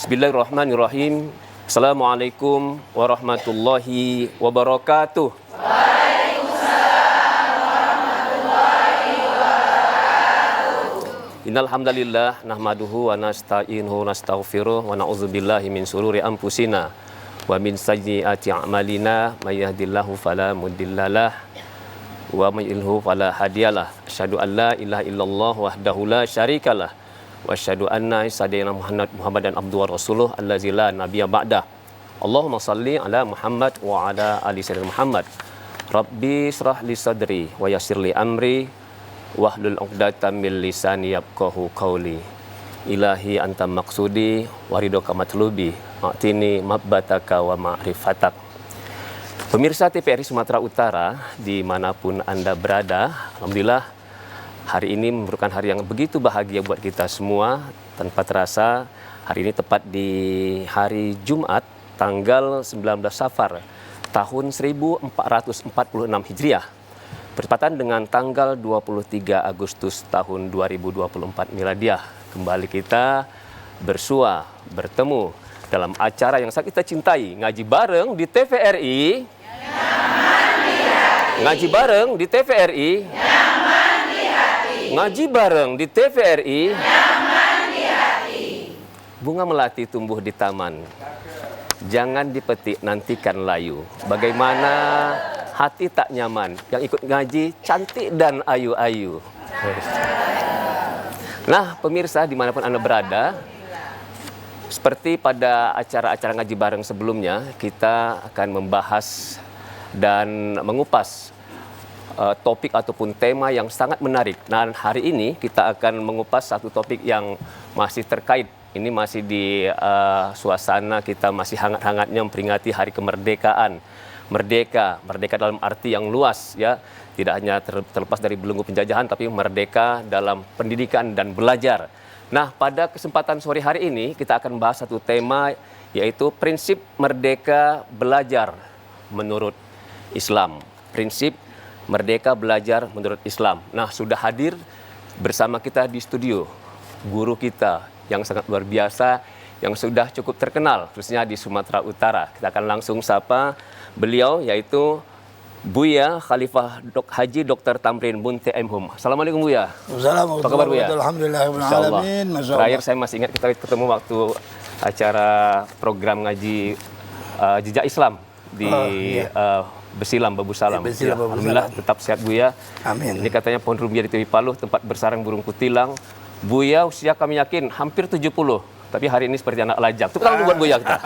Bismillahirrahmanirrahim. Assalamualaikum warahmatullahi wabarakatuh. Waalaikumsalam warahmatullahi wabarakatuh. Innal hamdalillah nahmaduhu wa nasta'inuhu wa nastaghfiruh wa na'udzubillahi min syururi anfusina wa min sayyiati a'malina may yahdihillahu fala mudhillalah wa may yudhlil fala hadiyalah. Asyhadu an la ilaha illallah wahdahu la syarikalah wa asyhadu anna sayyidina Muhammadan abduhu wa rasuluh allazi la nabiyya ba'dah. Allahumma shalli ala Muhammad wa ala ali sayyidina Muhammad. Rabbi shrah li sadri wa yassir li amri wahlul 'uqdatam min lisani yafqahu qawli. Ilahi anta maqsudi wa ridhoka matlubi a'tini mabbataka wa ma'rifatak. Pemirsa TVRI Sumatera Utara dimanapun Anda berada, alhamdulillah hari ini merupakan hari yang begitu bahagia buat kita semua. Tanpa terasa, hari ini tepat di hari Jumat, tanggal 19 Safar, tahun 1446 Hijriah. Bertepatan dengan tanggal 23 Agustus tahun 2024 Miladiah. Kembali kita bersua, bertemu dalam acara yang sangat kita cintai. Ngaji bareng di TVRI. Ngaji bareng di TVRI. Ngaji bareng di TVRI. Nyaman di hati. Bunga melati tumbuh di taman. Jangan dipetik, nantikan layu. Bagaimana hati tak nyaman, yang ikut ngaji cantik dan ayu-ayu. Nah, pemirsa dimanapun Anda berada, seperti pada acara-acara ngaji bareng sebelumnya, kita akan membahas dan mengupas topik ataupun tema yang sangat menarik. Dan hari ini kita akan mengupas satu topik yang masih terkait. Ini masih di suasana kita masih hangat-hangatnya memperingati Hari Kemerdekaan. Merdeka dalam arti yang luas, ya. Tidak hanya terlepas dari belenggu penjajahan, tapi merdeka dalam pendidikan dan belajar. Nah, pada kesempatan sore hari ini kita akan membahas satu tema, yaitu prinsip merdeka belajar menurut Islam. Prinsip merdeka belajar menurut Islam. Nah, sudah hadir bersama kita di studio guru kita yang sangat luar biasa, yang sudah cukup terkenal khususnya di Sumatera Utara. Kita akan langsung sapa beliau, yaitu Buya Khalifah Haji Dr. Tamrin Munte M.Hum. Assalamualaikum Buya. Assalamualaikum. Apa kabar Buya? Alhamdulillahirrahmanirrahim. Terakhir saya masih ingat kita ketemu waktu acara program ngaji Jejak Islam di Besilam, Babu Salam. Ya, alhamdulillah tetap sehat Buya. Amin. Ini katanya pohon rumbia di Tepi Paluh, tempat bersarang burung kutilang. Buya usia kami yakin hampir 70. Tapi hari ini seperti anak lajak. Itu kalau buat Buya kita.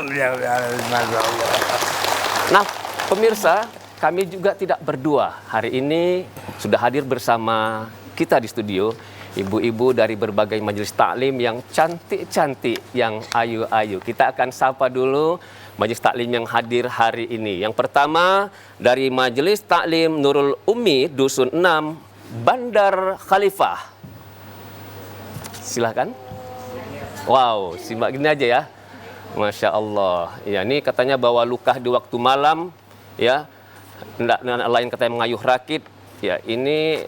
Nah, pemirsa, kami juga tidak berdua. Hari ini sudah hadir bersama kita di studio ibu-ibu dari berbagai majelis taklim yang cantik-cantik, yang ayu-ayu. Kita akan sapa dulu majelis taklim yang hadir hari ini. Yang pertama dari Majelis Taklim Nurul Ummi Dusun 6 Bandar Khalifah. Silahkan. Wow, simak gini aja ya. Masya Allah. Ya, ini katanya bawa luka di waktu malam, ya. Nggak lain katanya mengayuh rakit. Ya, ini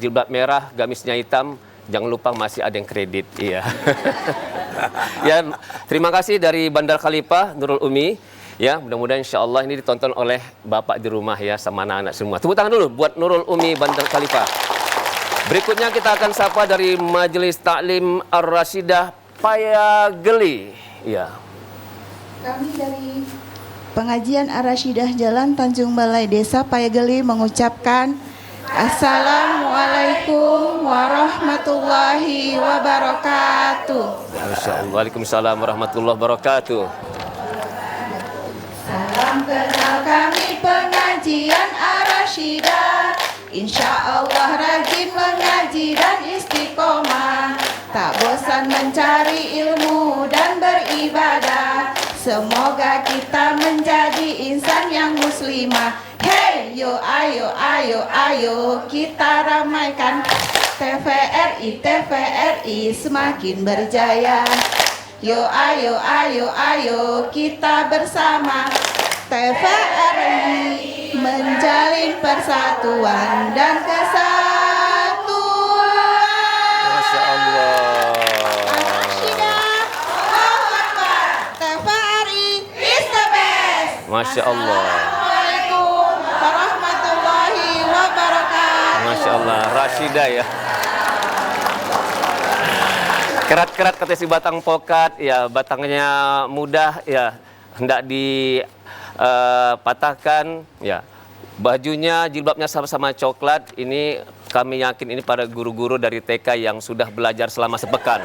jilbab merah, gamisnya hitam. Jangan lupa masih ada yang kredit. Iya. Ya, terima kasih dari Bandar Khalifah Nurul Ummi. Ya, mudah-mudahan insya Allah ini ditonton oleh bapak di rumah ya, sama anak-anak semua. Tepuk tangan dulu buat Nurul Ummi Bandar Khalifah. Berikutnya kita akan sapa dari Majelis Taklim Ar-Rasyidah Payageli. Ya. Kami dari Pengajian Ar-Rasyidah Jalan Tanjung Balai Desa Payageli mengucapkan Assalamualaikum warahmatullahi wabarakatuh. Waalaikumsalam warahmatullahi wabarakatuh. Salam kenal kami pengajian Ar-Rasyidah. Insya Allah rajin mengaji dan istiqomah, tak bosan mencari ilmu dan beribadah. Semoga kita menjadi insan yang muslimah. Hey, yo, ayo, ayo, ayo, kita ramaikan TVRI, TVRI semakin berjaya. Yo, ayo, ayo, ayo, kita bersama TVRI menjalin persatuan dan kesatuan. Masya Allah. Ar-Rasyidah, Allahu Akbar. Masya Allah. Assalamualaikum warahmatullahi wabarakatuh. Masya Allah, Rasida ya. Kerat-kerat kata si batang pokat, ya batangnya mudah, ya hendak dipatahkan, ya. Bajunya, jilbabnya sama-sama coklat. Ini kami yakin ini para guru-guru dari TK yang sudah belajar selama sepekan.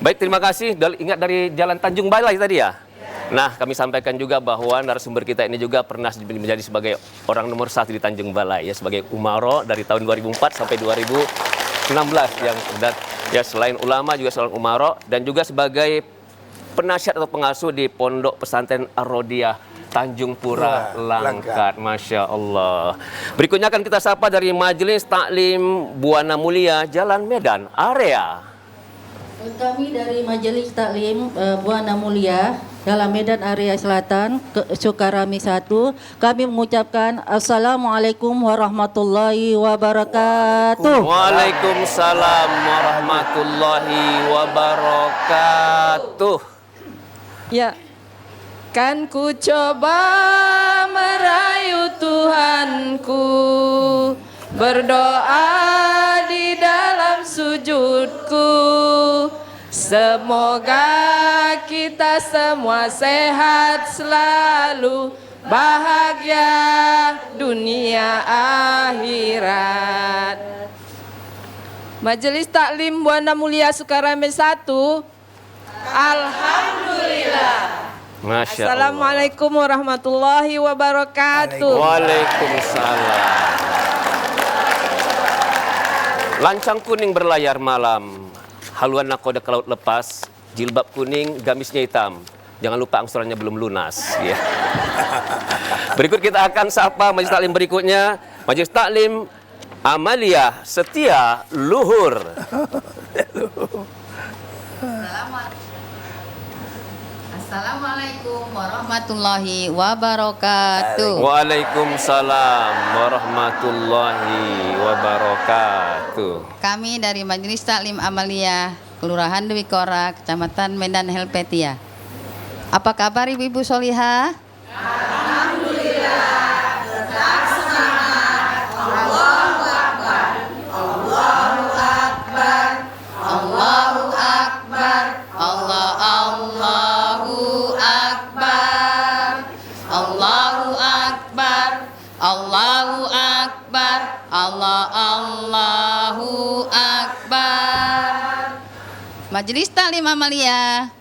Baik, terima kasih. Ingat dari Jalan Tanjung Balai tadi ya? Nah, kami sampaikan juga bahwa narasumber kita ini juga pernah menjadi sebagai orang nomor 1 di Tanjung Balai, ya, sebagai umaro dari tahun 2004 sampai 2016 yang sudah, ya, selain ulama juga seorang umaro dan juga sebagai penasihat atau pengasuh di Pondok Pesantren Ar-Rodiyah Tanjung Pura Langkat. Masya Allah. Berikutnya akan kita sapa dari Majelis Taklim Buana Mulia Jalan Medan Area. Kami dari Majelis Taklim Buana Mulia Jalan Medan Area Selatan Sukarami 1, kami mengucapkan Assalamualaikum warahmatullahi wabarakatuh. Waalaikumsalam warahmatullahi wabarakatuh. Ya, kan ku coba merayu Tuhanku, berdoa di dalam sujudku, semoga kita semua sehat selalu, bahagia dunia akhirat. Majelis Taklim Buana Mulia Sukarame 1, alhamdulillah. Masya Allah. Assalamualaikum warahmatullahi wabarakatuh. Waalaikumsalam. Lancang kuning berlayar malam, haluan nakoda ke laut lepas, jilbab kuning, gamisnya hitam. Jangan lupa angsurannya belum lunas. Ya. Berikut kita akan sapa Majelis Taklim berikutnya, Majelis Taklim Amalia Setia Luhur. Assalamualaikum warahmatullahi wabarakatuh. Waalaikumsalam warahmatullahi wabarakatuh. Kami dari Majelis Taklim Amalia Kelurahan Dewi Kora, Kecamatan Medan Helvetia. Apa kabar Ibu-ibu Solihah? Allahu Akbar, Allahu Akbar, Allahu Akbar, Allahu Akbar, Allahu Akbar. Majelis Taklim Amalia.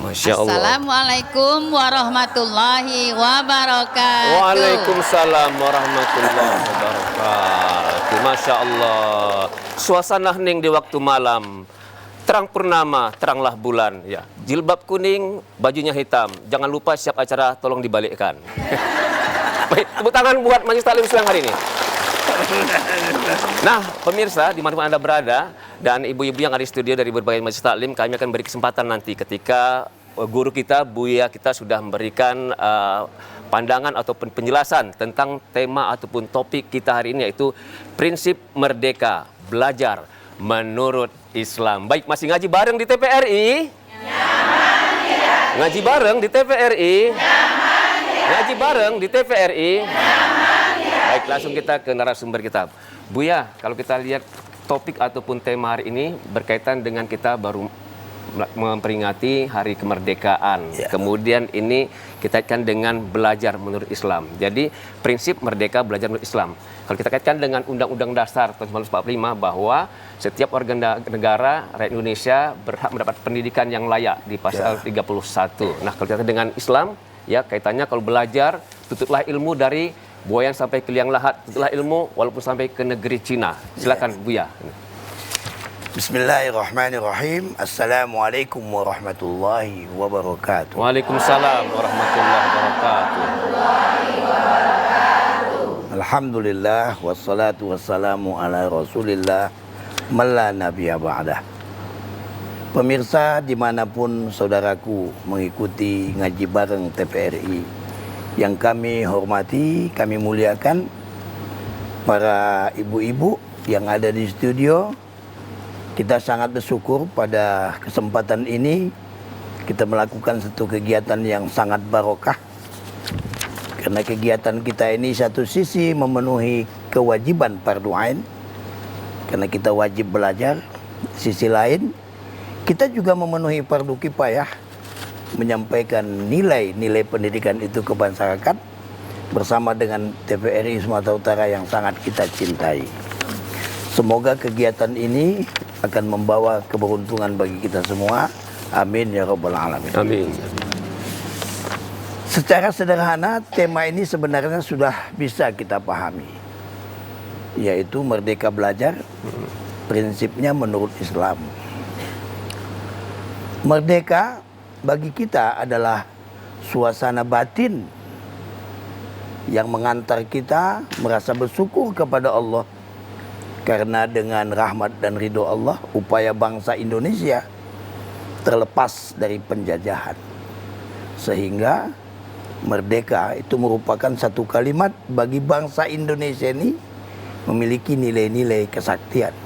Masya Allah. Assalamualaikum warahmatullahi wabarakatuh. Waalaikumsalam warahmatullahi wabarakatuh. Masya Allah. Suasana hening di waktu malam. Terang purnama, teranglah bulan. Ya, jilbab kuning, bajunya hitam. Jangan lupa siap acara tolong dibalikkan. Baik, tepuk tangan buat Majelis Taklim siang hari ini. Nah, pemirsa, dimanapun Anda berada, dan ibu-ibu yang ada di studio dari berbagai Majelis Taklim, kami akan beri kesempatan nanti ketika guru kita, Buya kita sudah memberikan pandangan ataupun penjelasan tentang tema ataupun topik kita hari ini, yaitu prinsip merdeka belajar menurut Islam. Baik, masih ngaji bareng di TPRI? Ngaji bareng di TPRI? Ngaji bareng di TPRI? Baik, langsung kita ke narasumber kita. Buya, kalau kita lihat topik ataupun tema hari ini berkaitan dengan kita baru memperingati hari kemerdekaan. Ya. Kemudian ini kita kaitkan dengan belajar menurut Islam. Jadi prinsip merdeka belajar menurut Islam. Kalau kita kaitkan dengan Undang-Undang Dasar tahun 1945 bahwa setiap warga negara rakyat Indonesia berhak mendapat pendidikan yang layak di pasal 31. Nah, kalau kita dengan Islam, ya kaitannya kalau belajar, tutuplah ilmu dari Buayan sampai ke Liang Lahat, tutuplah ilmu walaupun sampai ke negeri Cina. Silakan Buya. Bismillahirrahmanirrahim. Assalamualaikum warahmatullahi wabarakatuh. Waalaikumsalam warahmatullahi wabarakatuh. Alhamdulillah wassalatu wassalamu ala Rasulillah malla nabiyya ba'dah. Pemirsa dimanapun saudaraku mengikuti ngaji bareng TPRI, yang kami hormati, kami muliakan para ibu-ibu yang ada di studio. Kita sangat bersyukur pada kesempatan ini kita melakukan satu kegiatan yang sangat barokah. Karena kegiatan kita ini satu sisi memenuhi kewajiban fardu ain, karena kita wajib belajar. Sisi lain, kita juga memenuhi fardu kifayah, menyampaikan nilai-nilai pendidikan itu ke masyarakat bersama dengan TVRI Sumatera Utara yang sangat kita cintai. Semoga kegiatan ini akan membawa keberuntungan bagi kita semua. Amin ya rabbal alamin. Amin. Secara sederhana tema ini sebenarnya sudah bisa kita pahami, yaitu merdeka belajar. Prinsipnya menurut Islam, merdeka bagi kita adalah suasana batin yang mengantar kita merasa bersyukur kepada Allah, karena dengan rahmat dan ridho Allah upaya bangsa Indonesia terlepas dari penjajahan, sehingga merdeka itu merupakan satu kalimat bagi bangsa Indonesia ini memiliki nilai-nilai kesaktian.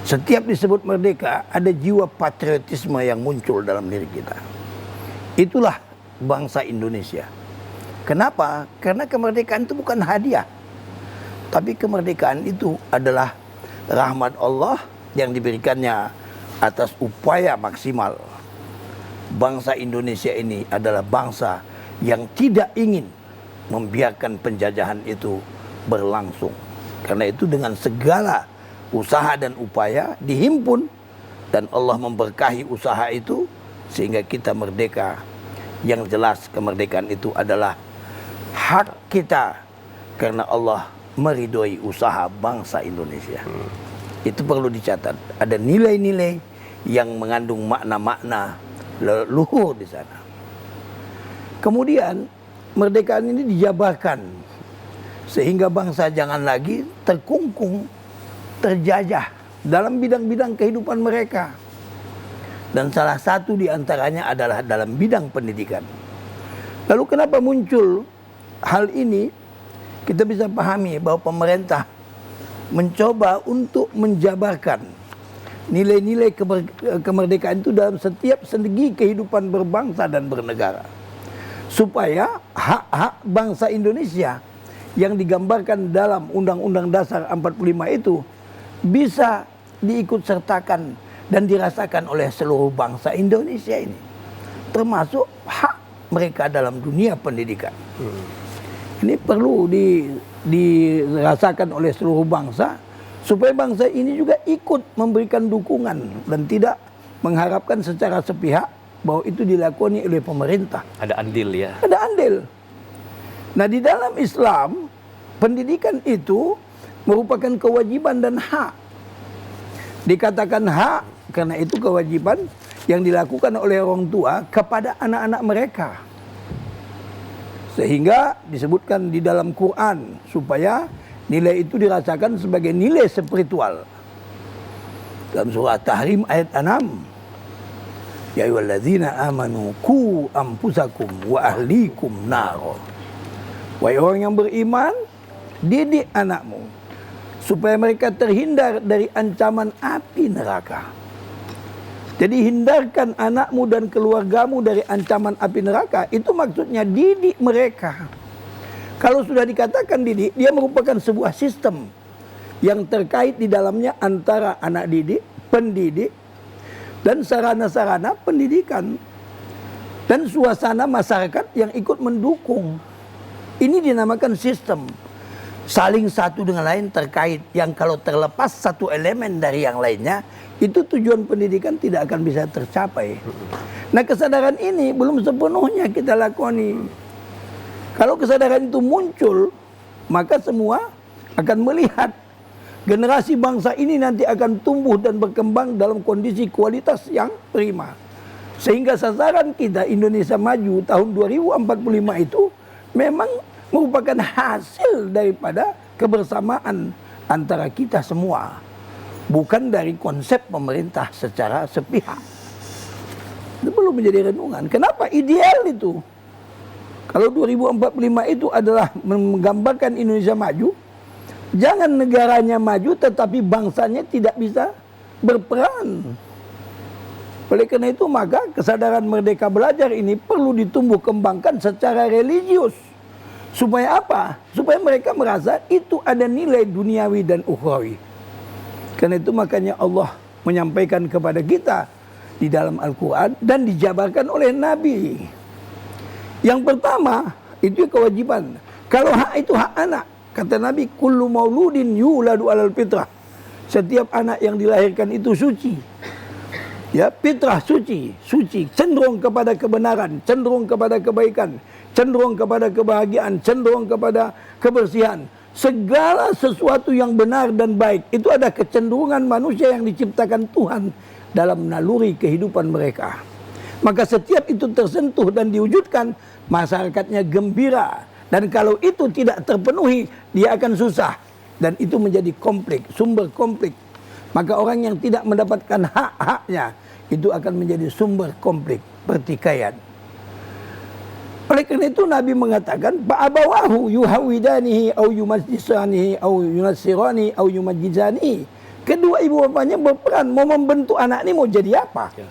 Setiap disebut merdeka, ada jiwa patriotisme yang muncul dalam diri kita. Itulah bangsa Indonesia. Kenapa? Karena kemerdekaan itu bukan hadiah, tapi kemerdekaan itu adalah rahmat Allah yang diberikannya atas upaya maksimal. Bangsa Indonesia ini adalah bangsa yang tidak ingin membiarkan penjajahan itu berlangsung. Karena itu dengan segala usaha dan upaya dihimpun, dan Allah memberkahi usaha itu sehingga kita merdeka. Yang jelas kemerdekaan itu adalah hak kita karena Allah meridhoi usaha bangsa Indonesia. Itu perlu dicatat. Ada nilai-nilai yang mengandung makna-makna leluhur di sana. Kemudian kemerdekaan ini dijabarkan sehingga bangsa jangan lagi terkungkung, terjajah dalam bidang-bidang kehidupan mereka. Dan salah satu di antaranya adalah dalam bidang pendidikan. Lalu kenapa muncul hal ini? Kita bisa pahami bahwa pemerintah mencoba untuk menjabarkan nilai-nilai kemerdekaan itu dalam setiap segi kehidupan berbangsa dan bernegara, supaya hak-hak bangsa Indonesia yang digambarkan dalam Undang-Undang Dasar 45 itu bisa diikut sertakan dan dirasakan oleh seluruh bangsa Indonesia ini, termasuk hak mereka dalam dunia pendidikan. Ini perlu dirasakan oleh seluruh bangsa, supaya bangsa ini juga ikut memberikan dukungan dan tidak mengharapkan secara sepihak bahwa itu dilakoni oleh pemerintah. Ada andil ya. Ada andil. Nah, di dalam Islam, pendidikan itu merupakan kewajiban dan hak. Dikatakan hak karena itu kewajiban yang dilakukan oleh orang tua kepada anak-anak mereka. Sehingga disebutkan di dalam Quran supaya nilai itu dirasakan sebagai nilai spiritual. Dalam surah Tahrim ayat 6. Ya ayyuhalladzina amanu qu anfusakum wa ahlikum nar. Wahai orang yang beriman, didik anakmu supaya mereka terhindar dari ancaman api neraka. Jadi hindarkan anakmu dan keluargamu dari ancaman api neraka. Itu maksudnya didik mereka. Kalau sudah dikatakan didik, dia merupakan sebuah sistem yang terkait di dalamnya antara anak didik, pendidik, dan sarana-sarana pendidikan, dan suasana masyarakat yang ikut mendukung. Ini dinamakan sistem. Saling satu dengan lain terkait, yang kalau terlepas satu elemen dari yang lainnya, itu tujuan pendidikan tidak akan bisa tercapai. Nah, kesadaran ini belum sepenuhnya kita lakoni. Kalau kesadaran itu muncul, maka semua akan melihat generasi bangsa ini nanti akan tumbuh dan berkembang dalam kondisi kualitas yang prima. Sehingga sasaran kita Indonesia Maju tahun 2045 itu memang merupakan hasil daripada kebersamaan antara kita semua, bukan dari konsep pemerintah secara sepihak. Itu perlu menjadi renungan. Kenapa ideal itu? Kalau 2045 itu adalah menggambarkan Indonesia maju, jangan negaranya maju tetapi bangsanya tidak bisa berperan. Oleh karena itu maka kesadaran merdeka belajar ini perlu ditumbuh kembangkan secara religius. Supaya apa? Supaya mereka merasa itu ada nilai duniawi dan ukhrawi. Karena itu makanya Allah menyampaikan kepada kita di dalam Al-Quran dan dijabarkan oleh Nabi. Yang pertama, itu kewajiban. Kalau hak itu hak anak. Kata Nabi, kullu mauludin yuladu alal fitrah. Setiap anak yang dilahirkan itu suci. Ya, fitrah suci, cenderung kepada kebenaran, cenderung kepada kebaikan, cenderung kepada kebahagiaan, cenderung kepada kebersihan. Segala sesuatu yang benar dan baik itu ada kecenderungan manusia yang diciptakan Tuhan dalam naluri kehidupan mereka. Maka setiap itu tersentuh dan diwujudkan, masyarakatnya gembira. Dan kalau itu tidak terpenuhi, dia akan susah. Dan itu menjadi konflik, sumber konflik. Maka orang yang tidak mendapatkan hak-haknya, itu akan menjadi sumber konflik, pertikaian. Oleh karena itu Nabi mengatakan, Fa'abawahu yuhawidanihi au yumajjisanihi au yunassirani au yumajjizani. Kedua ibu bapanya berperan mau membentuk anak ini mau jadi apa. Ya.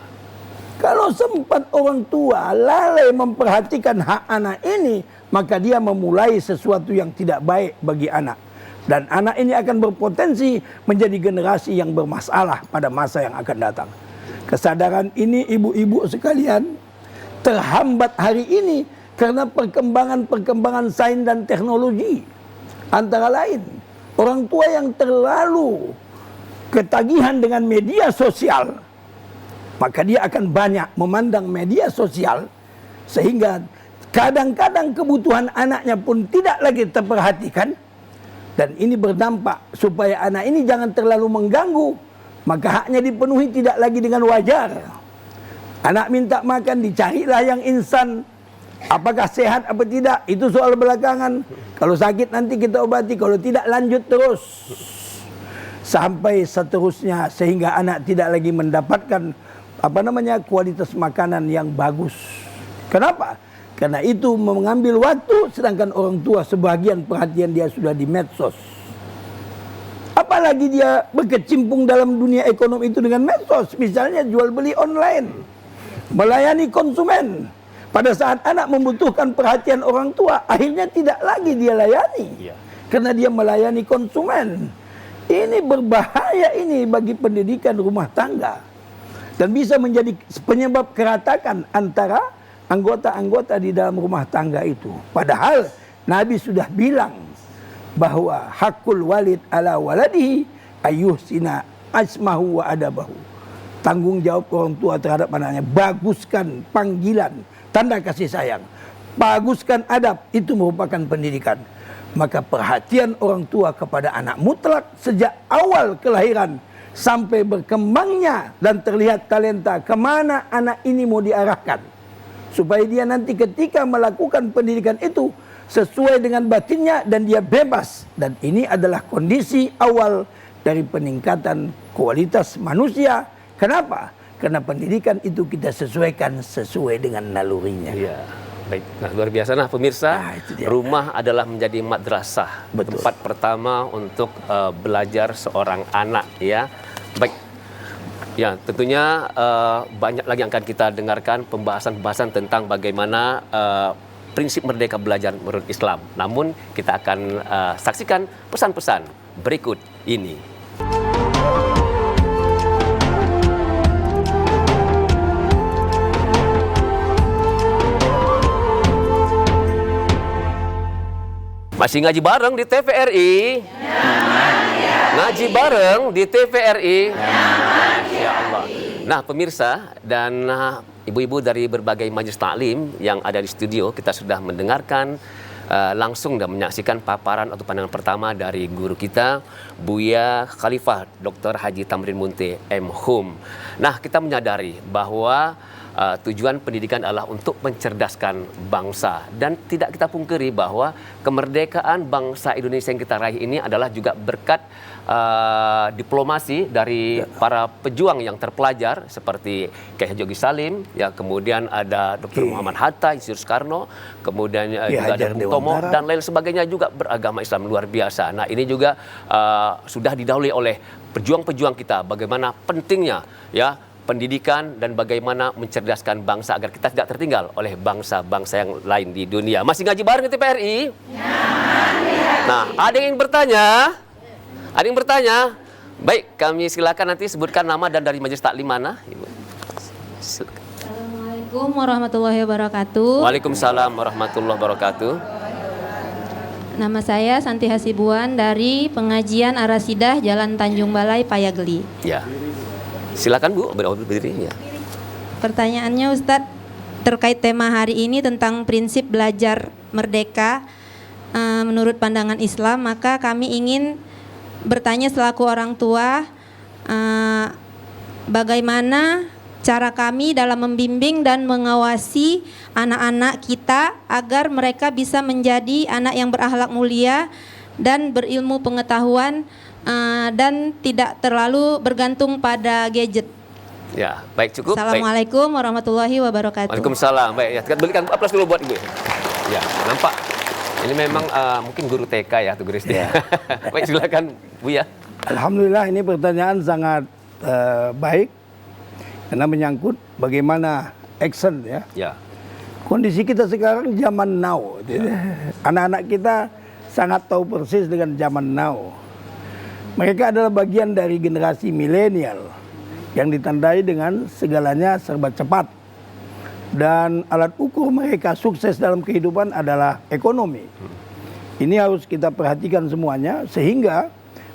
Kalau sempat orang tua lalai memperhatikan hak anak ini, maka dia memulai sesuatu yang tidak baik bagi anak. Dan anak ini akan berpotensi menjadi generasi yang bermasalah pada masa yang akan datang. Kesadaran ini ibu-ibu sekalian terhambat hari ini karena perkembangan sains dan teknologi. Antara lain, orang tua yang terlalu ketagihan dengan media sosial, maka dia akan banyak memandang media sosial sehingga kadang-kadang kebutuhan anaknya pun tidak lagi terperhatikan. Dan ini berdampak supaya anak ini jangan terlalu mengganggu. Maka haknya dipenuhi tidak lagi dengan wajar. Anak minta makan dicarilah yang instan. Apakah sehat apa tidak, itu soal belakangan. Kalau sakit nanti kita obati, kalau tidak lanjut terus. Sampai seterusnya sehingga anak tidak lagi mendapatkan kualitas makanan yang bagus. Kenapa? Karena itu mengambil waktu, sedangkan orang tua sebagian perhatian dia sudah di medsos. Apalagi dia berkecimpung dalam dunia ekonomi itu dengan medsos. Misalnya jual beli online, melayani konsumen. Pada saat anak membutuhkan perhatian orang tua, akhirnya tidak lagi dia layani. Karena dia melayani konsumen. Ini berbahaya ini bagi pendidikan rumah tangga. Dan bisa menjadi penyebab keratakan antara anggota-anggota di dalam rumah tangga itu. Padahal Nabi sudah bilang bahwa hakul walid ala waladihi ayyuhsina asmahu wa adabahu. Tanggung jawab orang tua terhadap anaknya. Baguskan panggilan, tanda kasih sayang. Baguskan adab, itu merupakan pendidikan. Maka perhatian orang tua kepada anak mutlak sejak awal kelahiran sampai berkembangnya dan terlihat talenta kemana anak ini mau diarahkan. Supaya dia nanti ketika melakukan pendidikan itu sesuai dengan batinnya dan dia bebas. Dan ini adalah kondisi awal dari peningkatan kualitas manusia. Kenapa? Karena pendidikan itu kita sesuaikan sesuai dengan nalurinya. Iya, baik. Nah, luar biasa. Nah, pemirsa, rumah adalah menjadi madrasah. Betul. Tempat pertama untuk belajar seorang anak, ya. Baik. Ya, tentunya banyak lagi yang akan kita dengarkan pembahasan-pembahasan tentang bagaimana prinsip merdeka belajar menurut Islam. Namun kita akan saksikan pesan-pesan berikut ini. Masih ngaji bareng di TVRI? Ngaji bareng di TVRI? Ya Allah. Nah, pemirsa dan ibu-ibu dari berbagai majelis taklim yang ada di studio, kita sudah mendengarkan langsung dan menyaksikan paparan atau pandangan pertama dari guru kita, Buya Khalifah Dr. Haji Tamrin Munte M.Hum. Nah, kita menyadari bahwa tujuan pendidikan adalah untuk mencerdaskan bangsa, dan tidak kita pungkiri bahwa kemerdekaan bangsa Indonesia yang kita raih ini adalah juga berkat diplomasi dari para pejuang yang terpelajar seperti Kiai Haji Salim, ya, kemudian ada Dr. Muhammad Hatta, Insinyur Soekarno, kemudian juga ada Bung Tomo dan lain sebagainya juga beragama Islam luar biasa. Nah, ini juga sudah didahului oleh pejuang-pejuang kita bagaimana pentingnya, ya, pendidikan dan bagaimana mencerdaskan bangsa agar kita tidak tertinggal oleh bangsa-bangsa yang lain di dunia. Masih ngaji bareng di TPRI? Nah, ada yang ingin bertanya? Ada yang bertanya? Baik, kami silakan nanti sebutkan nama dan dari majelis taklim mana. Ibu. Assalamualaikum warahmatullahi wabarakatuh. Waalaikumsalam warahmatullahi wabarakatuh. Nama saya Santi Hasibuan dari Pengajian Arasidah Jalan Tanjung Balai, Payageli. Ya. Silakan Bu, berdiri ya. Pertanyaannya Ustadz terkait tema hari ini tentang prinsip belajar merdeka menurut pandangan Islam, maka kami ingin bertanya selaku orang tua, bagaimana cara kami dalam membimbing dan mengawasi anak-anak kita agar mereka bisa menjadi anak yang berakhlak mulia dan berilmu pengetahuan dan tidak terlalu bergantung pada gadget. Ya, baik cukup. Assalamualaikum warahmatullahi wabarakatuh. Waalaikumsalam. Baik, ya, berikan aplaus dulu buat Ibu. Ya, nampak. Ini memang mungkin guru TK ya atau guru SD. Ya. Baik, silakan Bu ya. Alhamdulillah ini pertanyaan sangat baik karena menyangkut bagaimana action ya. Ya. Kondisi kita sekarang zaman now. Anak-anak kita sangat tahu persis dengan zaman now. Mereka adalah bagian dari generasi milenial yang ditandai dengan segalanya serba cepat. Dan alat ukur mereka sukses dalam kehidupan adalah ekonomi. Ini harus kita perhatikan semuanya sehingga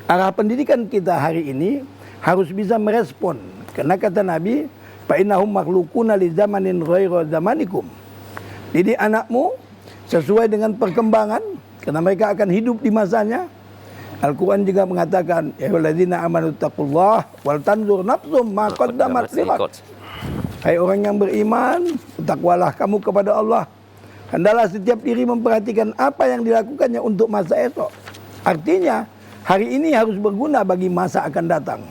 arah pendidikan kita hari ini harus bisa merespon. Karena kata Nabi, fa innahum makhluquna li zamanin ghairu zamanikum. Didik anakmu sesuai dengan perkembangan karena mereka akan hidup di masanya. Al-Quran juga mengatakan, ya ayyuhalladzina amanu taqullah wal tanzur nafsum ma qaddamat lighad. Hai orang yang beriman, bertakwalah kamu kepada Allah. Hendaklah setiap diri memperhatikan apa yang dilakukannya untuk masa esok. Artinya, hari ini harus berguna bagi masa akan datang.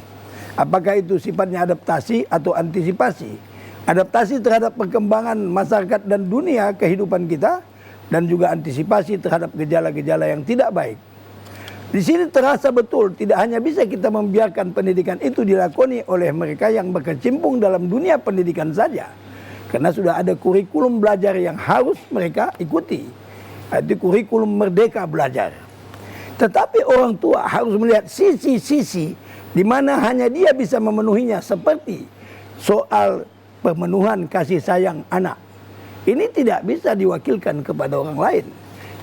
Apakah itu sifatnya adaptasi atau antisipasi? Adaptasi terhadap perkembangan masyarakat dan dunia kehidupan kita, dan juga antisipasi terhadap gejala-gejala yang tidak baik. Di sini terasa betul tidak hanya bisa kita membiarkan pendidikan itu dilakoni oleh mereka yang berkecimpung dalam dunia pendidikan saja. Karena sudah ada kurikulum belajar yang harus mereka ikuti. Itu kurikulum merdeka belajar. Tetapi orang tua harus melihat sisi-sisi di mana hanya dia bisa memenuhinya seperti soal pemenuhan kasih sayang anak. Ini tidak bisa diwakilkan kepada orang lain.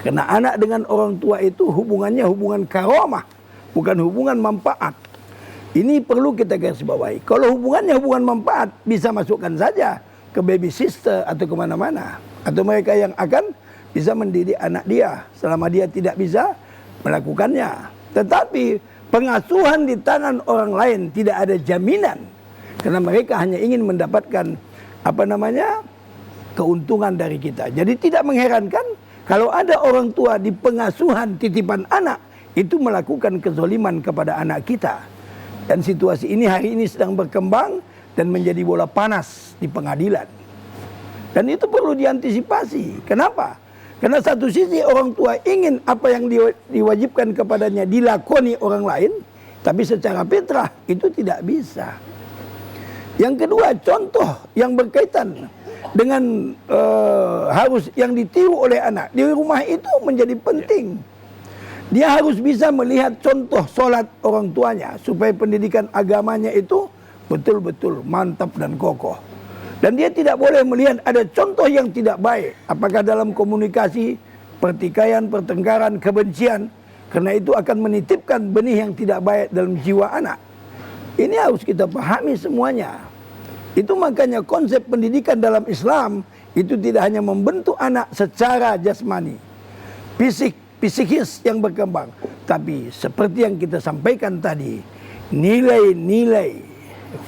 Karena anak dengan orang tua itu hubungannya hubungan karomah, bukan hubungan manfaat. Ini perlu kita garis bawahi. Kalau hubungannya hubungan manfaat, bisa masukkan saja ke baby sister atau kemana-mana. Atau mereka yang akan bisa mendidik anak dia selama dia tidak bisa melakukannya. Tetapi pengasuhan di tangan orang lain tidak ada jaminan. Karena mereka hanya ingin mendapatkan keuntungan dari kita. Jadi tidak mengherankan kalau ada orang tua di pengasuhan titipan anak itu melakukan kezoliman kepada anak kita. Dan situasi ini hari ini sedang berkembang dan menjadi bola panas di pengadilan. Dan itu perlu diantisipasi. Kenapa? Karena satu sisi orang tua ingin apa yang diwajibkan kepadanya dilakoni orang lain, tapi secara fitrah itu tidak bisa. Yang kedua, contoh yang berkaitan dengan harus yang ditiru oleh anak di rumah itu menjadi penting. Dia harus bisa melihat contoh sholat orang tuanya supaya pendidikan agamanya itu betul-betul mantap dan kokoh. Dan dia tidak boleh melihat ada contoh yang tidak baik, apakah dalam komunikasi, pertikaian, pertengkaran, kebencian, karena itu akan menitipkan benih yang tidak baik dalam jiwa anak. Ini harus kita pahami semuanya. Itu makanya konsep pendidikan dalam Islam itu tidak hanya membentuk anak secara jasmani, psikis yang berkembang, tapi seperti yang kita sampaikan tadi, nilai-nilai,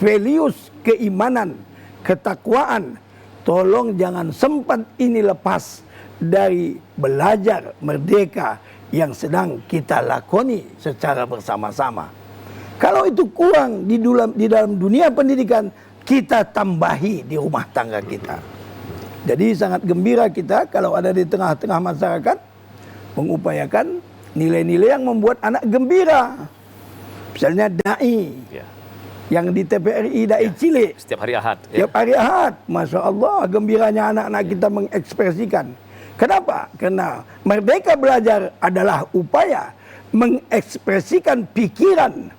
values keimanan, ketakwaan, tolong jangan sempat ini lepas dari belajar merdeka yang sedang kita lakoni secara bersama-sama. Kalau itu kurang di dalam dunia pendidikan, kita tambahi di rumah tangga kita. Jadi sangat gembira kita kalau ada di tengah-tengah masyarakat mengupayakan nilai-nilai yang membuat anak gembira. Misalnya dai, yang di TPRI Dai Cilik. Setiap hari Ahad. Ya. Tiap hari Ahad, Masya Allah, gembiranya anak-anak kita mengekspresikan. Kenapa? Karena Merdeka Belajar adalah upaya mengekspresikan pikiran.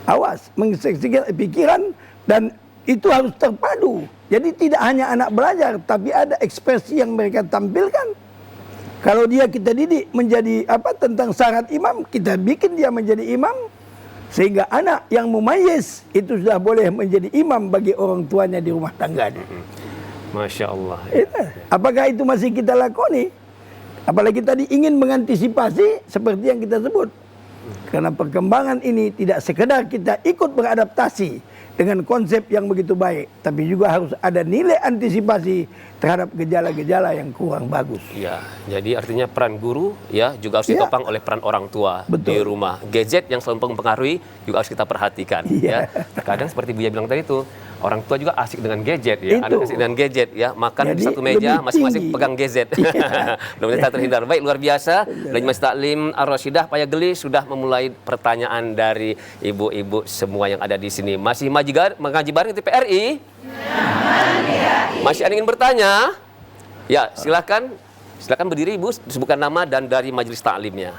Awas, mengekspresikan pikiran, dan itu harus terpadu. Jadi tidak hanya anak belajar, tapi ada ekspresi yang mereka tampilkan. Kalau dia kita didik menjadi tentang syarat imam, kita bikin dia menjadi imam. Sehingga anak yang mumayyiz itu sudah boleh menjadi imam bagi orang tuanya di rumah tangganya. Masya Allah. Apakah itu masih kita lakoni? Apalagi tadi ingin mengantisipasi seperti yang kita sebut. Karena perkembangan ini tidak sekedar kita ikut beradaptasi dengan konsep yang begitu baik, tapi juga harus ada nilai antisipasi terhadap gejala-gejala yang kurang bagus. Ya, jadi artinya peran guru ya juga harus ditopang oleh peran orang tua. Betul. Di rumah. Gadget yang selalu mempengaruhi juga harus kita perhatikan. Ya, terkadang seperti Buya bilang tadi itu, orang tua juga asik dengan gadget ya, anak asik dengan gadget ya, makan di satu meja masing-masing pegang gadget. Mudah-mudahan kita terhindar. Baik, luar biasa. Dari Majelis Taklim Ar-Rasyidah Paya Geli sudah memulai pertanyaan dari ibu-ibu semua yang ada di sini. Masih mengaji bareng di TPRI? Masih ada yang ingin bertanya? Ya, silakan berdiri Ibu, sebutkan nama dan dari majelis taklimnya.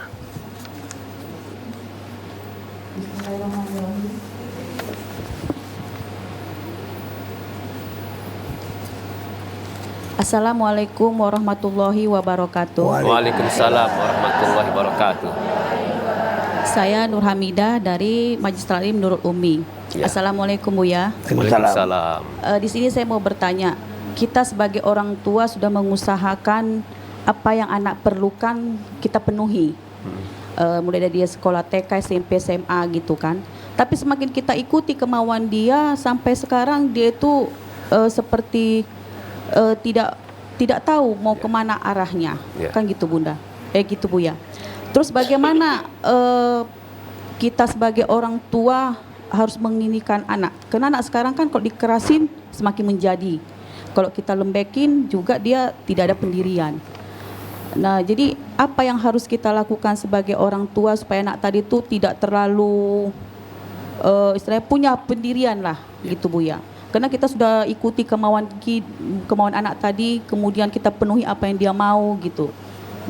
Assalamualaikum warahmatullahi wabarakatuh. Waalaikumsalam warahmatullahi wabarakatuh. Saya Nur Hamidah dari Majelis Taklim Nurul Ummi. Ya. Assalamualaikum Buya. Waalaikumsalam. Di sini saya mau bertanya, kita sebagai orang tua sudah mengusahakan apa yang anak perlukan kita penuhi. Mulai dari dia sekolah TK, SMP, SMA gitu kan. Tapi semakin kita ikuti kemauan dia, sampai sekarang dia itu seperti tidak tahu mau kemana arahnya, kan gitu Bunda, gitu Buya. Terus bagaimana kita sebagai orang tua harus menginginkan anak? Karena anak sekarang kan kalau dikerasin semakin menjadi, kalau kita lembekin juga dia tidak ada pendirian. Nah, jadi apa yang harus kita lakukan sebagai orang tua supaya anak tadi itu tidak terlalu istilahnya punya pendirian lah, gitu Buya. Karena kita sudah ikuti kemauan anak tadi, kemudian kita penuhi apa yang dia mau gitu.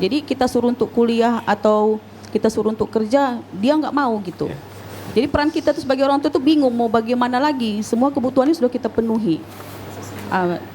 Jadi kita suruh untuk kuliah atau kita suruh untuk kerja, dia nggak mau gitu. Jadi peran kita tuh sebagai orang tua itu bingung mau bagaimana lagi. Semua kebutuhannya sudah kita penuhi.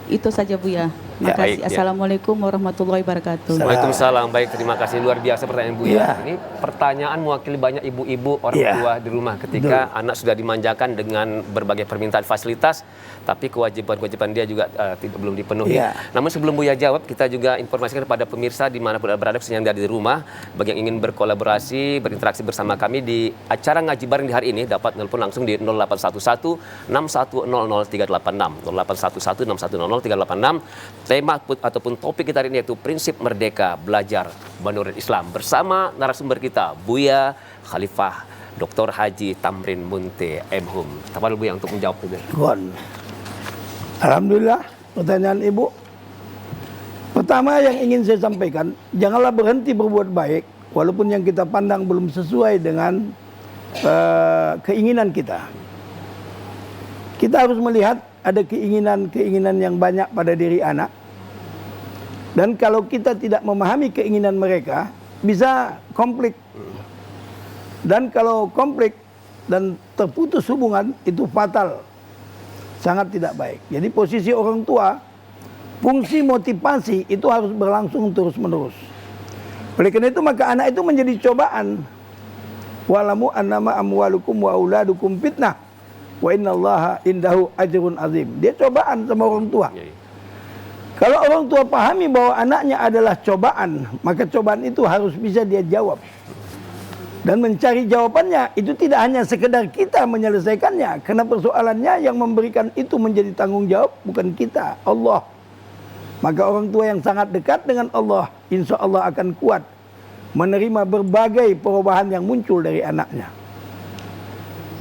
Itu saja Buya. Terima kasih. Assalamualaikum warahmatullahi wabarakatuh. Waalaikumsalam. Baik, terima kasih. Luar biasa pertanyaan Buya. Ini pertanyaan mewakili banyak ibu-ibu orang tua di rumah ketika anak sudah dimanjakan dengan berbagai permintaan fasilitas, tapi kewajiban-kewajiban dia juga belum dipenuhi. Namun sebelum Buya jawab, kita juga informasikan kepada pemirsa dimanapun berada yang ada di rumah, bagi yang ingin berkolaborasi, berinteraksi bersama kami di acara ngaji bareng di hari ini, dapat telepon langsung di 0811 6100 386 0811 6100 386. Tema ataupun topik kita hari ini yaitu prinsip merdeka belajar Nurul Islam bersama narasumber kita Buya Khalifah Dr. Haji Tamrin Munte M.Hum. Tafadhol Buya untuk menjawab itu. Alhamdulillah, pertanyaan Ibu. Pertama yang ingin saya sampaikan, janganlah berhenti berbuat baik walaupun yang kita pandang belum sesuai dengan keinginan kita. Kita harus melihat ada keinginan-keinginan yang banyak pada diri anak. Dan kalau kita tidak memahami keinginan mereka, bisa konflik. Dan kalau konflik dan terputus hubungan, itu fatal. Sangat tidak baik. Jadi posisi orang tua, fungsi motivasi itu harus berlangsung terus-menerus. Oleh karena itu maka anak itu menjadi cobaan. Wa'lamu annama amwalukum wa auladukum fitnah. Wa innallaha indahu ajrun azim. Dia cobaan sama orang tua. Kalau orang tua pahami bahwa anaknya adalah cobaan, maka cobaan itu harus bisa dia jawab. Dan mencari jawabannya itu tidak hanya sekedar kita menyelesaikannya, karena persoalannya yang memberikan itu menjadi tanggung jawab bukan kita, Allah. Maka orang tua yang sangat dekat dengan Allah, insya Allah akan kuat menerima berbagai perubahan yang muncul dari anaknya.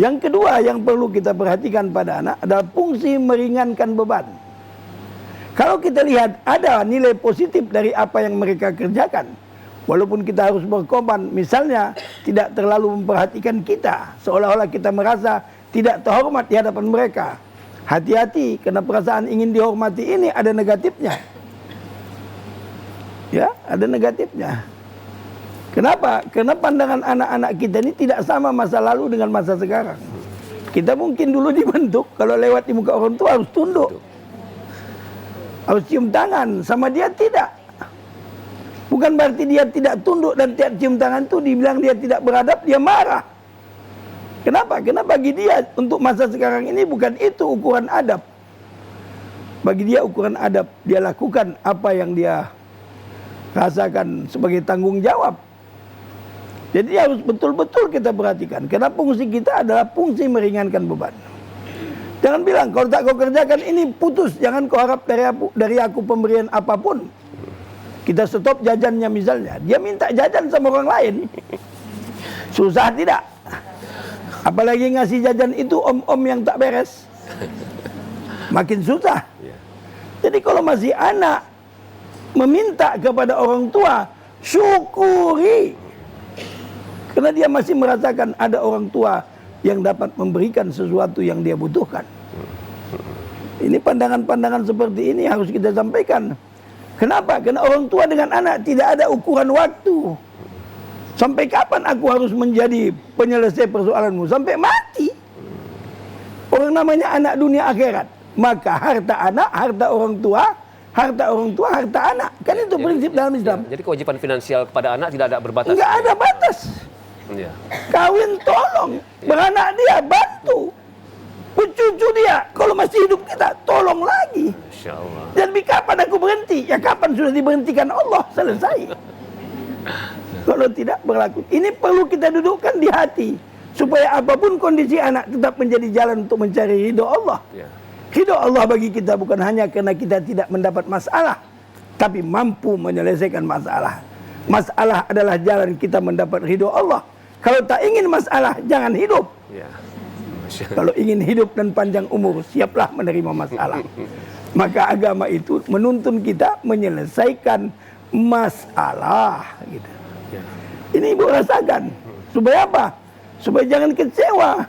Yang kedua yang perlu kita perhatikan pada anak adalah fungsi meringankan beban. Kalau kita lihat ada nilai positif dari apa yang mereka kerjakan, walaupun kita harus berkorban, misalnya tidak terlalu memperhatikan kita, seolah-olah kita merasa tidak terhormat di hadapan mereka. Hati-hati, karena perasaan ingin dihormati ini ada negatifnya. Ya, ada negatifnya. Kenapa? Karena pandangan anak-anak kita ini tidak sama masa lalu dengan masa sekarang. Kita mungkin dulu dibentuk, kalau lewat di muka orang tua harus tunduk. Harus cium tangan, sama dia tidak. Bukan berarti dia tidak tunduk dan tidak cium tangan itu dibilang dia tidak beradab, dia marah. Kenapa? Karena bagi dia untuk masa sekarang ini bukan itu ukuran adab. Bagi dia ukuran adab, dia lakukan apa yang dia rasakan sebagai tanggung jawab. Jadi harus betul-betul kita perhatikan. Karena fungsi kita adalah fungsi meringankan beban. Jangan bilang, kalau tak kau kerjakan ini putus. Jangan kau harap dari aku pemberian apapun. Kita stop jajannya misalnya. Dia minta jajan sama orang lain. Susah tidak? Apalagi ngasih jajan itu om-om yang tak beres. Makin susah. Jadi kalau masih anak meminta kepada orang tua, syukuri. Karena dia masih merasakan ada orang tua yang dapat memberikan sesuatu yang dia butuhkan. Ini pandangan-pandangan seperti ini harus kita sampaikan. Kenapa? Karena orang tua dengan anak tidak ada ukuran waktu. Sampai kapan aku harus menjadi penyelesai persoalanmu? Sampai mati. Orang namanya anak dunia akhirat. Maka harta anak, harta orang tua, harta anak. Kan itu prinsip dalam Islam. Jadi kewajiban finansial kepada anak tidak ada berbatas. Enggak ada batas. Ya. Kawin tolong, beranak dia bantu, bercucu dia. Kalau masih hidup kita tolong lagi. Insya Allah. Dan kapan aku berhenti? Ya kapan sudah diberhentikan Allah, selesai. Kalau tidak berlaku, ini perlu kita dudukkan di hati supaya apapun kondisi anak tetap menjadi jalan untuk mencari ridho Allah. Ya. Ridho Allah bagi kita bukan hanya karena kita tidak mendapat masalah, tapi mampu menyelesaikan masalah. Masalah adalah jalan kita mendapat ridho Allah. Kalau tak ingin masalah, jangan hidup. Ya. Kalau ingin hidup dan panjang umur, siaplah menerima masalah. Maka agama itu menuntun kita menyelesaikan masalah. Gitu. Ya. Ini ibu rasakan. Supaya apa? Supaya jangan kecewa.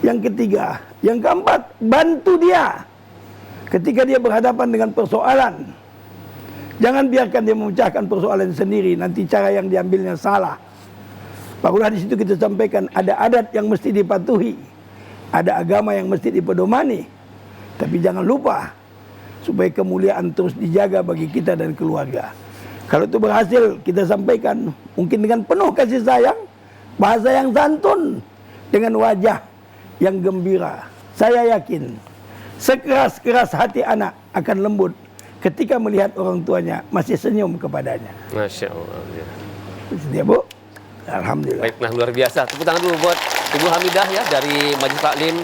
Yang ketiga. Yang keempat, bantu dia. Ketika dia berhadapan dengan persoalan. Jangan biarkan dia memecahkan persoalan sendiri. Nanti cara yang diambilnya salah. Barulah di situ kita sampaikan ada adat yang mesti dipatuhi. Ada agama yang mesti dipedomani. Tapi jangan lupa. Supaya kemuliaan terus dijaga bagi kita dan keluarga. Kalau itu berhasil kita sampaikan. Mungkin dengan penuh kasih sayang. Bahasa yang santun. Dengan wajah yang gembira. Saya yakin. Sekeras-keras hati anak akan lembut. Ketika melihat orang tuanya masih senyum kepadanya. Masya Allah. Ya. Setia Bu? Alhamdulillah. Baik, nah luar biasa. Tepuk tangan dulu buat Ibu Hamidah ya dari Majelis Taklim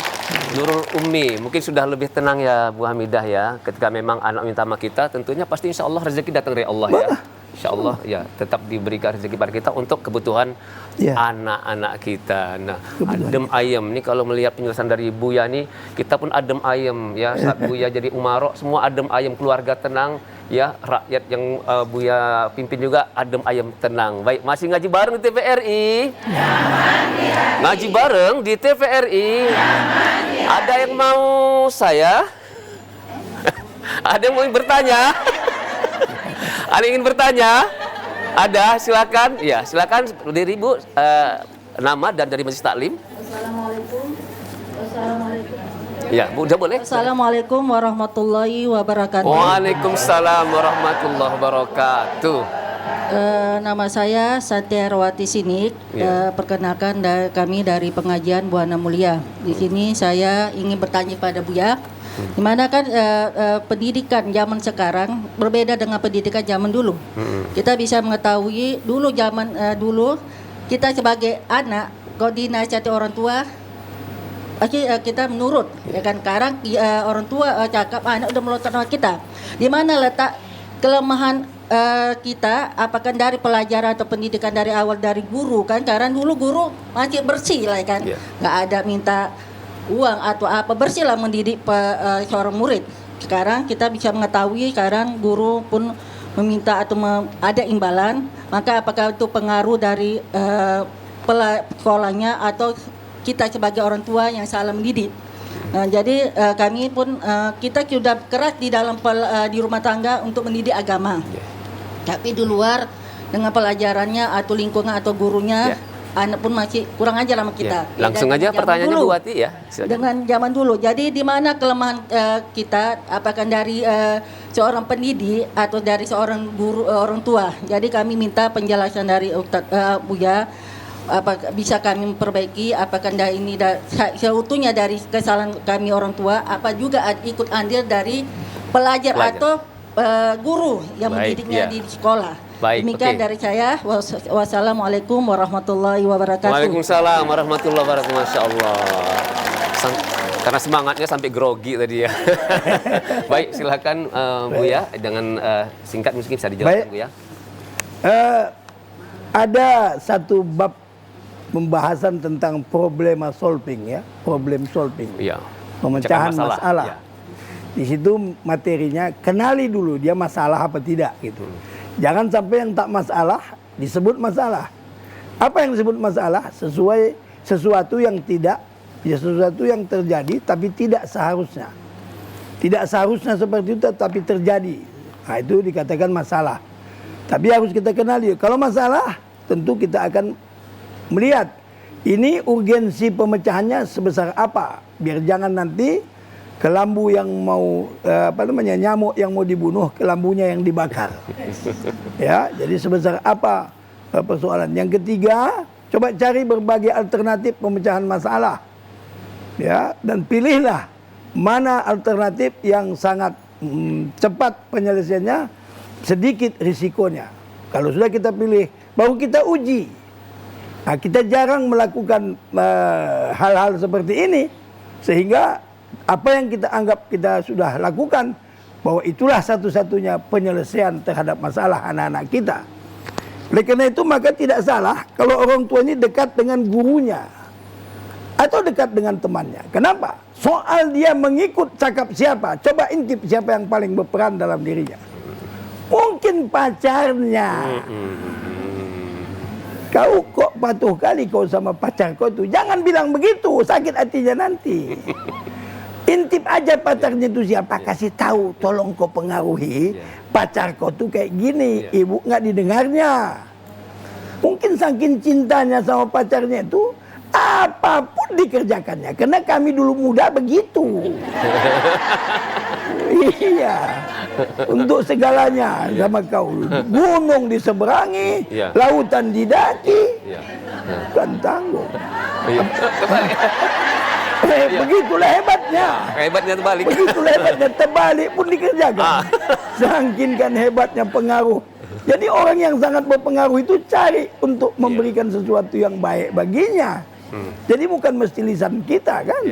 Nurul Ummi. Mungkin sudah lebih tenang ya Bu Hamidah ya. Ketika memang anak minta sama kita, tentunya pasti insya Allah rezeki datang dari Allah ya. Insya Allah ya tetap diberikan rezeki pada kita untuk kebutuhan anak-anak kita. Nah, adem ayem nih kalau melihat penjelasan dari Buya nih, kita pun adem ayem ya. Saat Buya jadi umarok, semua adem ayem, keluarga tenang ya, rakyat yang Buya pimpin juga adem ayem tenang. Baik, masih ngaji bareng di TVRI? Ngaji bareng di TVRI? Ada yang mau saya? Ada yang mau bertanya? Ada yang ingin bertanya? Ada, silakan. Ya, silakan dari Ibu nama dan dari Majelis Taklim. Assalamualaikum. Ya, Bu, udah boleh. Assalamualaikum warahmatullahi wabarakatuh. Waalaikumsalam warahmatullahi wabarakatuh. Nama saya Satyarwati Sinik. Perkenalkan kami dari pengajian Buana Mulia. Di sini saya ingin bertanya pada Buya. Dimana kan pendidikan zaman sekarang berbeda dengan pendidikan zaman dulu. Kita bisa mengetahui dulu zaman dulu kita sebagai anak kalau dinasihati orang tua kita menurut ya kan. Sekarang orang tua cakap anak udah melotot sama kita. Di mana letak kelemahan kita, apakah dari pelajaran atau pendidikan dari awal dari guru kan? Karena dulu guru masih bersih lah kan, nggak ada minta uang atau apa, bersih lah mendidik seorang murid. Sekarang kita bisa mengetahui sekarang guru pun meminta atau ada imbalan, maka apakah itu pengaruh dari sekolahnya atau kita sebagai orang tua yang salah mendidik. Jadi kami pun kita sudah keras di dalam di rumah tangga untuk mendidik agama. Tapi di luar dengan pelajarannya atau lingkungan atau gurunya, anak pun masih kurang ajar sama kita. Langsung aja pertanyaannya Bu Wati ya. Silakan. Dengan zaman dulu. Jadi di mana kelemahan kita? Apakah dari seorang pendidik atau dari seorang guru orang tua? Jadi kami minta penjelasan dari Ustadz Buya. Apakah bisa kami memperbaiki? Apakah ini seutuhnya dari kesalahan kami orang tua? Apa juga ikut andil dari pelajar. Atau guru yang mendidiknya di sekolah? Baik, demikian dari saya. Wassalamualaikum warahmatullahi wabarakatuh. Waalaikumsalam warahmatullahi wabarakatuh. Masya Allah. Karena semangatnya sampai grogi tadi ya. Baik, silakan Bu ya, dengan singkat mungkin bisa dijelaskan Bu ya. Ada satu bab pembahasan tentang problema solving ya, problem solving. Iya. Pemecahan masalah. Ya. Di situ materinya kenali dulu dia masalah apa tidak gitu. Jangan sampai yang tak masalah disebut masalah. Apa yang disebut masalah? Sesuatu yang tidak, ya sesuatu yang terjadi tapi tidak seharusnya. Tidak seharusnya seperti itu tapi terjadi. Nah, itu dikatakan masalah. Tapi harus kita kenali. Kalau masalah tentu kita akan melihat ini urgensi pemecahannya sebesar apa. Biar jangan nanti kelambu yang mau nyamuk yang mau dibunuh, kelambunya yang dibakar. Ya, jadi sebesar apa persoalan. Yang ketiga, coba cari berbagai alternatif pemecahan masalah. Ya, dan pilihlah mana alternatif yang sangat cepat penyelesaiannya, sedikit risikonya. Kalau sudah kita pilih, baru kita uji. Nah, kita jarang melakukan hal-hal seperti ini, sehingga apa yang kita anggap kita sudah lakukan, bahwa itulah satu-satunya penyelesaian terhadap masalah anak-anak kita. Oleh karena itu maka tidak salah kalau orang tua ini dekat dengan gurunya atau dekat dengan temannya. Kenapa? Soal dia mengikut cakap siapa, coba intip siapa yang paling berperan dalam dirinya. Mungkin pacarnya. Kau kok patuh kali kau sama pacar kau tuh. Jangan bilang begitu, sakit hatinya nanti. Intip aja pacarnya itu siapa, kasih tahu, tolong kau pengaruhi pacar kau tuh kayak gini, ibu nggak didengarnya. Mungkin saking cintanya sama pacarnya itu apapun dikerjakannya, karena kami dulu muda begitu. Iya, untuk segalanya sama kau. Gunung diseberangi, lautan didaki, kan tanggung. Begitulah hebatnya. Hebatnya terbalik. Begitulah hebatnya, terbalik pun dikerjakan. Saking kan hebatnya pengaruh. Jadi orang yang sangat berpengaruh itu cari untuk memberikan sesuatu yang baik baginya. Jadi bukan mesti lisan kita kan.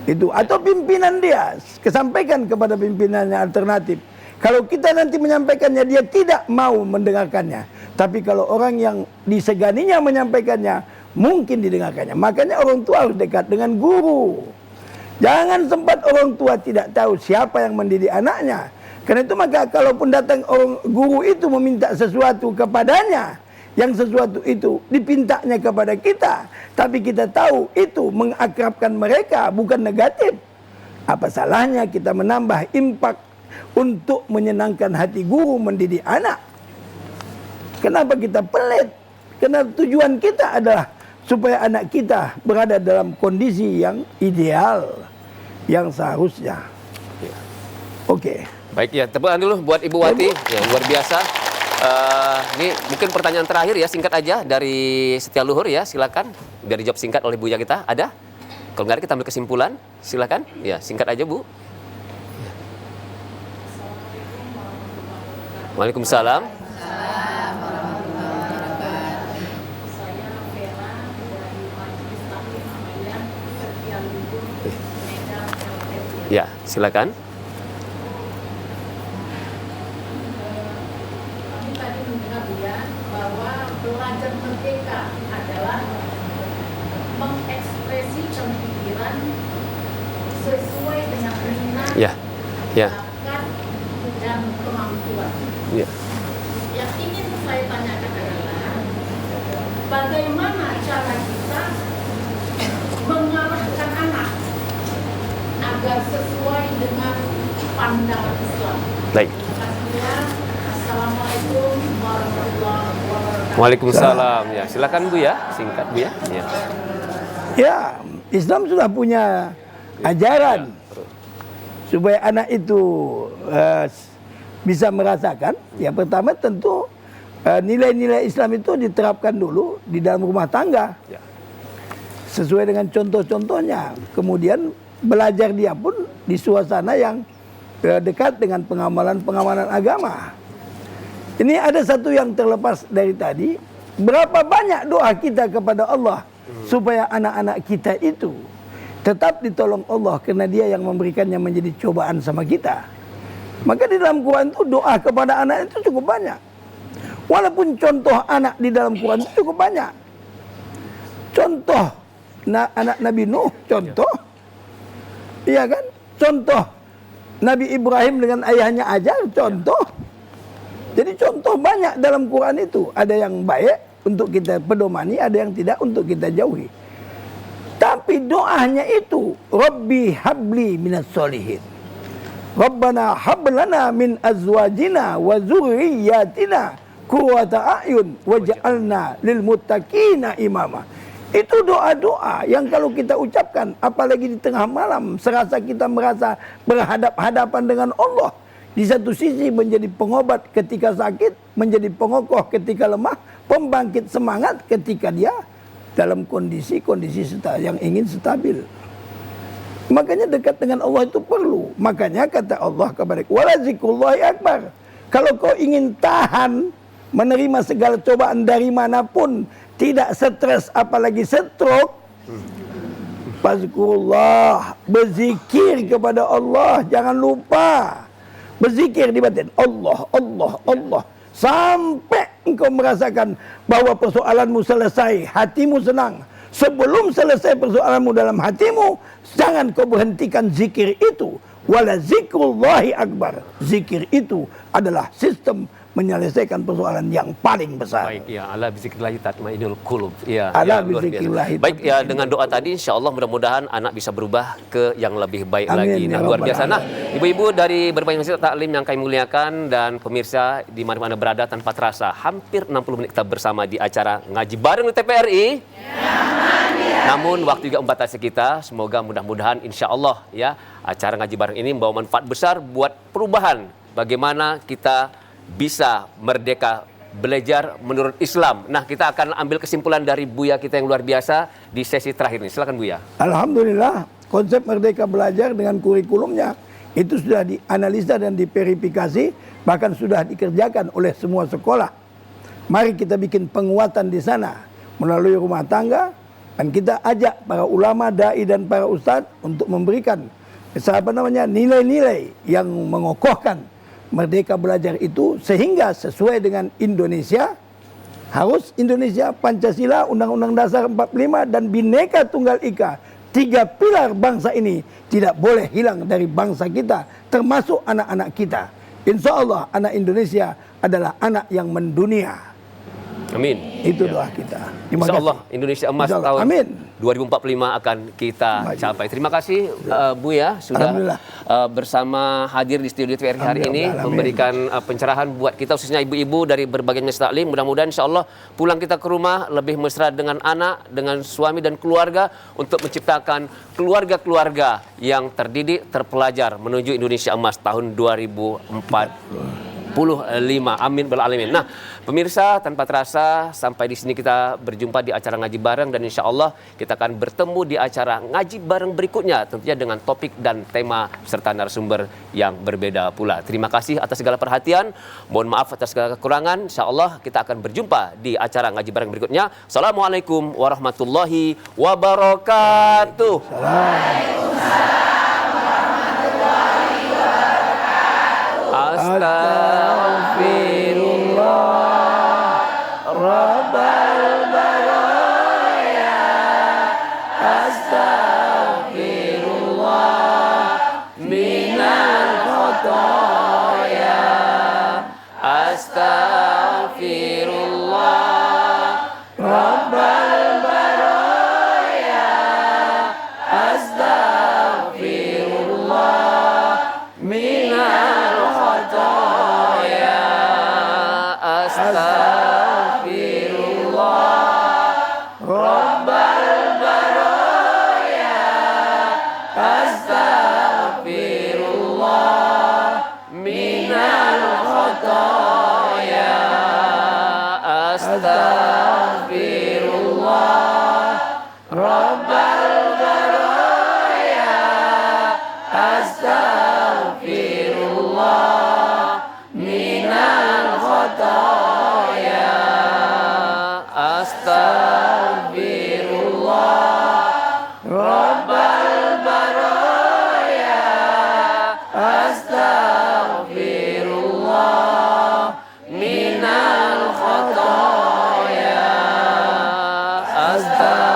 Itu atau pimpinan dia kesampaikan kepada pimpinannya alternatif. Kalau kita nanti menyampaikannya dia tidak mau mendengarkannya. Tapi kalau orang yang diseganinya menyampaikannya mungkin didengarkannya. Makanya orang tua harus dekat dengan guru. Jangan sempat orang tua tidak tahu siapa yang mendidik anaknya. Karena itu maka kalaupun datang orang guru itu meminta sesuatu kepadanya, yang sesuatu itu dipintanya kepada kita, tapi kita tahu itu mengakrabkan mereka, bukan negatif. Apa salahnya kita menambah impak untuk menyenangkan hati guru mendidik anak? Kenapa kita pelit? Karena tujuan kita adalah supaya anak kita berada dalam kondisi yang ideal, yang seharusnya. Oke. Baik ya, tepukan dulu buat Ibu Wati, ya luar biasa. Ini mungkin pertanyaan terakhir ya, singkat aja dari Setia Luhur ya, silakan. Biar dijawab singkat oleh Buya kita, ada? Kalau nggak ada kita ambil kesimpulan, silakan. Ya, singkat aja Bu. Waalaikumsalam. Ya, silakan. Kami tadi mendengar ya bahwa belajar merdeka adalah mengekspresikan pikiran sesuai dengan minat, bakat, dan kemampuan. Yang ingin saya tanyakan adalah bagaimana cara kita pandangan Islam. Baik. Assalamualaikum warahmatullahi wabarakatuh. Waalaikumsalam. Ya, silakan Bu ya, singkat Bu ya. Ya. Ya, Islam sudah punya ajaran supaya anak itu bisa merasakan. Yang pertama tentu nilai-nilai Islam itu diterapkan dulu di dalam rumah tangga. Ya. Sesuai dengan contoh-contohnya. Kemudian belajar dia pun di suasana yang dekat dengan pengamalan-pengamalan agama. Ini ada satu yang terlepas dari tadi. Berapa banyak doa kita kepada Allah supaya anak-anak kita itu tetap ditolong Allah karena dia yang memberikannya menjadi cobaan sama kita. Maka di dalam Quran itu doa kepada anak itu cukup banyak. Walaupun contoh anak di dalam Quran itu cukup banyak. Contoh anak Nabi Nuh, contoh. Iya kan? Contoh Nabi Ibrahim dengan ayahnya Ajar, contoh. Jadi contoh banyak dalam Quran itu. Ada yang baik untuk kita pedomani, ada yang tidak untuk kita jauhi. Tapi doanya itu, Rabbi habli minas solihin. Rabbana hablana min azwajina wa zurriyatina qurrata a'yun waj'alna lil muttaqina imama. Itu doa-doa yang kalau kita ucapkan, apalagi di tengah malam, serasa kita merasa berhadap-hadapan dengan Allah. Di satu sisi menjadi pengobat ketika sakit, menjadi pengokoh ketika lemah, pembangkit semangat ketika dia dalam kondisi yang ingin stabil. Makanya dekat dengan Allah itu perlu. Makanya kata Allah kepada wala zikrullahi akbar. Kalau kau ingin tahan menerima segala cobaan dari manapun, tidak stres apalagi stroke, fazkurullah, berzikir kepada Allah, jangan lupa. Berzikir di batin, Allah, Allah, Allah. Sampai engkau merasakan bahwa persoalanmu selesai, hatimu senang. Sebelum selesai persoalanmu dalam hatimu, jangan kau berhentikan zikir itu. Wala zikrullahi akbar. Zikir itu adalah sistem menyelesaikan persoalan yang paling besar. Baik, ya, ala bizikrillahi tatmainnul qulub. Ya, ala luar biasa. bizikrillahi. Baik, ya, dengan doa tadi insyaallah mudah-mudahan anak bisa berubah ke yang lebih baik lagi. Nah, luar biasa. Nah, ibu-ibu dari berbagai masjid taklim yang kami muliakan dan pemirsa di mana-mana berada, tanpa terasa hampir 60 menit kita bersama di acara ngaji bareng di TPRI. Namun waktu juga membatasi kita. Semoga mudah-mudahan insyaallah ya acara ngaji bareng ini membawa manfaat besar buat perubahan bagaimana kita bisa merdeka belajar menurut Islam. Nah, kita akan ambil kesimpulan dari Buya kita yang luar biasa di sesi terakhir ini. Silakan Buya. Alhamdulillah, konsep merdeka belajar dengan kurikulumnya itu sudah dianalisa dan diverifikasi, bahkan sudah dikerjakan oleh semua sekolah. Mari kita bikin penguatan di sana melalui rumah tangga, dan kita ajak para ulama, dai dan para ustadz untuk memberikan nilai-nilai yang mengokohkan merdeka belajar itu sehingga sesuai dengan Indonesia, harus Indonesia, Pancasila, Undang-Undang Dasar 45 dan Bhinneka Tunggal Ika. 3 pilar bangsa ini tidak boleh hilang dari bangsa kita, termasuk anak-anak kita. Insya Allah anak Indonesia adalah anak yang mendunia. Amin. Itu doa kita. Insya Allah Indonesia emas tahun 2045 akan kita capai. Terima kasih Buya sudah bersama hadir di studio TVRI hari ini memberikan pencerahan buat kita khususnya ibu-ibu dari berbagai masjid taklim. Mudah-mudahan insya Allah pulang kita ke rumah lebih mesra dengan anak, dengan suami dan keluarga untuk menciptakan keluarga-keluarga yang terdidik, terpelajar menuju Indonesia emas tahun 2045. Amin bil alamin. Nah, pemirsa, tanpa terasa sampai di sini kita berjumpa di acara ngaji bareng dan insya Allah kita akan bertemu di acara ngaji bareng berikutnya tentunya dengan topik dan tema serta narasumber yang berbeda pula. Terima kasih atas segala perhatian. Mohon maaf atas segala kekurangan. Insya Allah kita akan berjumpa di acara ngaji bareng berikutnya. Assalamualaikum warahmatullahi wabarakatuh. Astaghfirullah Rabbal baraya. Astaghfirullah minal khotoya. Astaghfirullah Rabbal baraya. Astaghfirullah minal Rabbal baraya astaghfirullah minal khotoya astaghfirullah Rabbal baraya astaghfirullah minal khotoya astaghfirullah